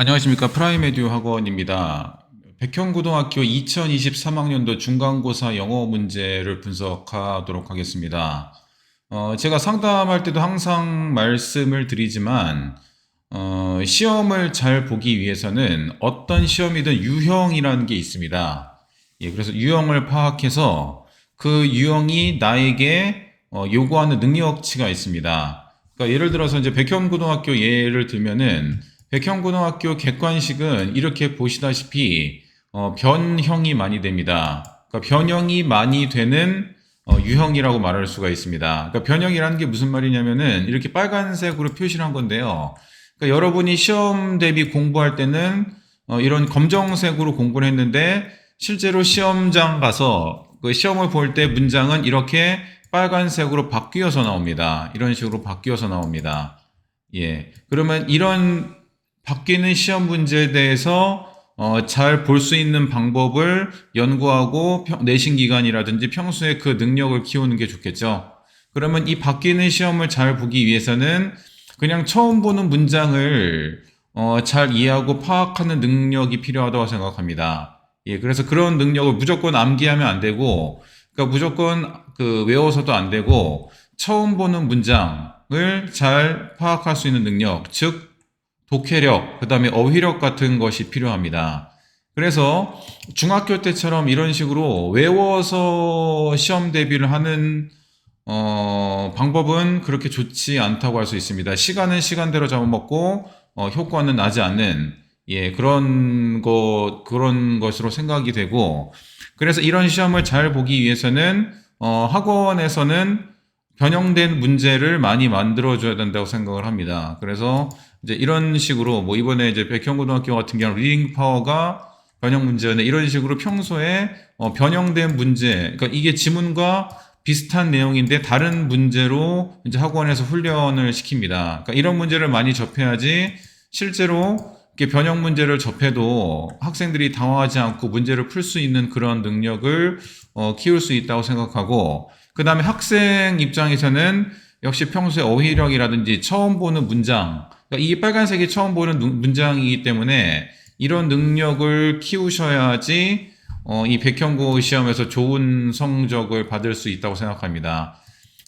안녕하십니까. 프라임에듀 학원입니다. 백현고등학교 2023학년도 중간고사 영어 문제를 분석하도록 하겠습니다. 제가 상담할 때도 항상 말씀을 드리지만, 시험을 잘 보기 위해서는 어떤 시험이든 유형이라는 게 있습니다. 예, 그래서 유형을 파악해서 그 유형이 나에게 요구하는 능력치가 있습니다. 그러니까 예를 들어서 이제 백현고등학교 예를 들면은 백현고등학교 객관식은 이렇게 보시다시피 변형이 많이 됩니다. 그러니까 변형이 많이 되는 유형이라고 말할 수가 있습니다. 그러니까 변형이라는 게 무슨 말이냐면은 이렇게 빨간색으로 표시를 한 건데요. 그러니까 여러분이 시험 대비 공부할 때는 이런 검정색으로 공부를 했는데 실제로 시험장 가서 그 시험을 볼 때 문장은 이렇게 빨간색으로 바뀌어서 나옵니다. 이런 식으로 바뀌어서 나옵니다. 예. 그러면 이런 바뀌는 시험 문제에 대해서 잘 볼 수 있는 방법을 연구하고 내신 기간이라든지 평소에 그 능력을 키우는 게 좋겠죠. 그러면 이 바뀌는 시험을 잘 보기 위해서는 그냥 처음 보는 문장을 잘 이해하고 파악하는 능력이 필요하다고 생각합니다. 예, 그래서 그런 능력을 무조건 암기하면 안 되고, 그러니까 무조건 그 외워서도 안 되고, 처음 보는 문장을 잘 파악할 수 있는 능력, 즉 독해력, 그 다음에 어휘력 같은 것이 필요합니다. 그래서 중학교 때처럼 이런 식으로 외워서 시험 대비를 하는 방법은 그렇게 좋지 않다고 할 수 있습니다. 시간은 시간대로 잡아먹고 효과는 나지 않는 그런 것으로 생각이 되고, 그래서 이런 시험을 잘 보기 위해서는 학원에서는 변형된 문제를 많이 만들어줘야 된다고 생각을 합니다. 그래서 이제 이런 식으로 뭐 이번에 이제 백현고등학교 같은 경우는 리딩 파워가 변형 문제였네, 이런 식으로 평소에 변형된 문제, 그러니까 이게 지문과 비슷한 내용인데 다른 문제로 이제 학원에서 훈련을 시킵니다. 그러니까 이런 문제를 많이 접해야지 실제로 이렇게 변형 문제를 접해도 학생들이 당황하지 않고 문제를 풀 수 있는 그런 능력을 키울 수 있다고 생각하고, 그 다음에 학생 입장에서는 역시 평소에 어휘력이라든지 처음 보는 문장, 그러니까 이게 빨간색이 처음 보는 문장이기 때문에 이런 능력을 키우셔야지 이 백현고 시험에서 좋은 성적을 받을 수 있다고 생각합니다.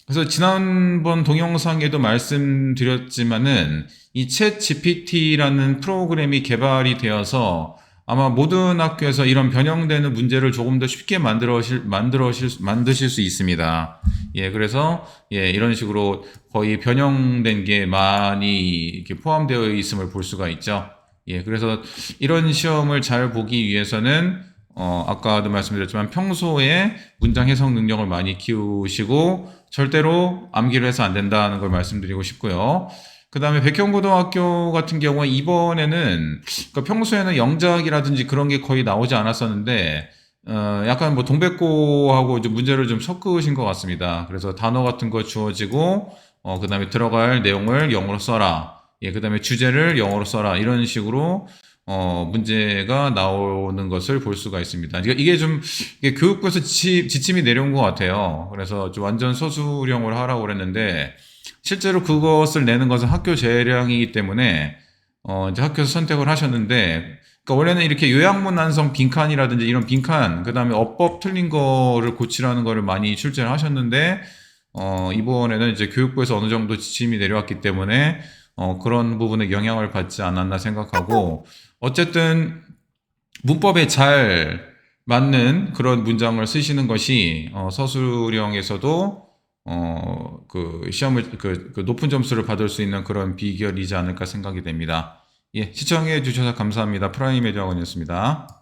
그래서 지난번 동영상에도 말씀드렸지만은 이 챗 GPT라는 프로그램이 개발이 되어서 아마 모든 학교에서 이런 변형되는 문제를 조금 더 쉽게 만드실 수 있습니다. 예, 그래서 이런 식으로 거의 변형된 게 많이 이렇게 포함되어 있음을 볼 수가 있죠. 예, 그래서 이런 시험을 잘 보기 위해서는 아까도 말씀드렸지만 평소에 문장 해석 능력을 많이 키우시고 절대로 암기를 해서 안 된다는 걸 말씀드리고 싶고요. 그 다음에 백현고등학교 같은 경우에 이번에는 그러니까 평소에는 영작이라든지 그런 게 거의 나오지 않았었는데 약간 뭐 동백고하고 이제 문제를 좀 섞으신 것 같습니다. 그래서 단어 같은 거 주어지고 그 다음에 들어갈 내용을 영어로 써라. 예, 그 다음에 주제를 영어로 써라. 이런 식으로 문제가 나오는 것을 볼 수가 있습니다. 이게 좀 이게 교육부에서 지침이 내려온 것 같아요. 그래서 좀 완전 소수령으로 하라고 그랬는데 실제로 그것을 내는 것은 학교 재량이기 때문에 이제 학교에서 선택을 하셨는데, 그러니까 원래는 이렇게 요약문 완성 빈칸이라든지 이런 빈칸, 그 다음에 어법 틀린 거를 고치라는 거를 많이 출제를 하셨는데 이번에는 이제 교육부에서 어느 정도 지침이 내려왔기 때문에 그런 부분에 영향을 받지 않았나 생각하고, 어쨌든 문법에 잘 맞는 그런 문장을 쓰시는 것이 서술형에서도 그 시험을 그 높은 점수를 받을 수 있는 그런 비결이지 않을까 생각이 됩니다. 예, 시청해 주셔서 감사합니다. 프라임 에듀 학원이었습니다.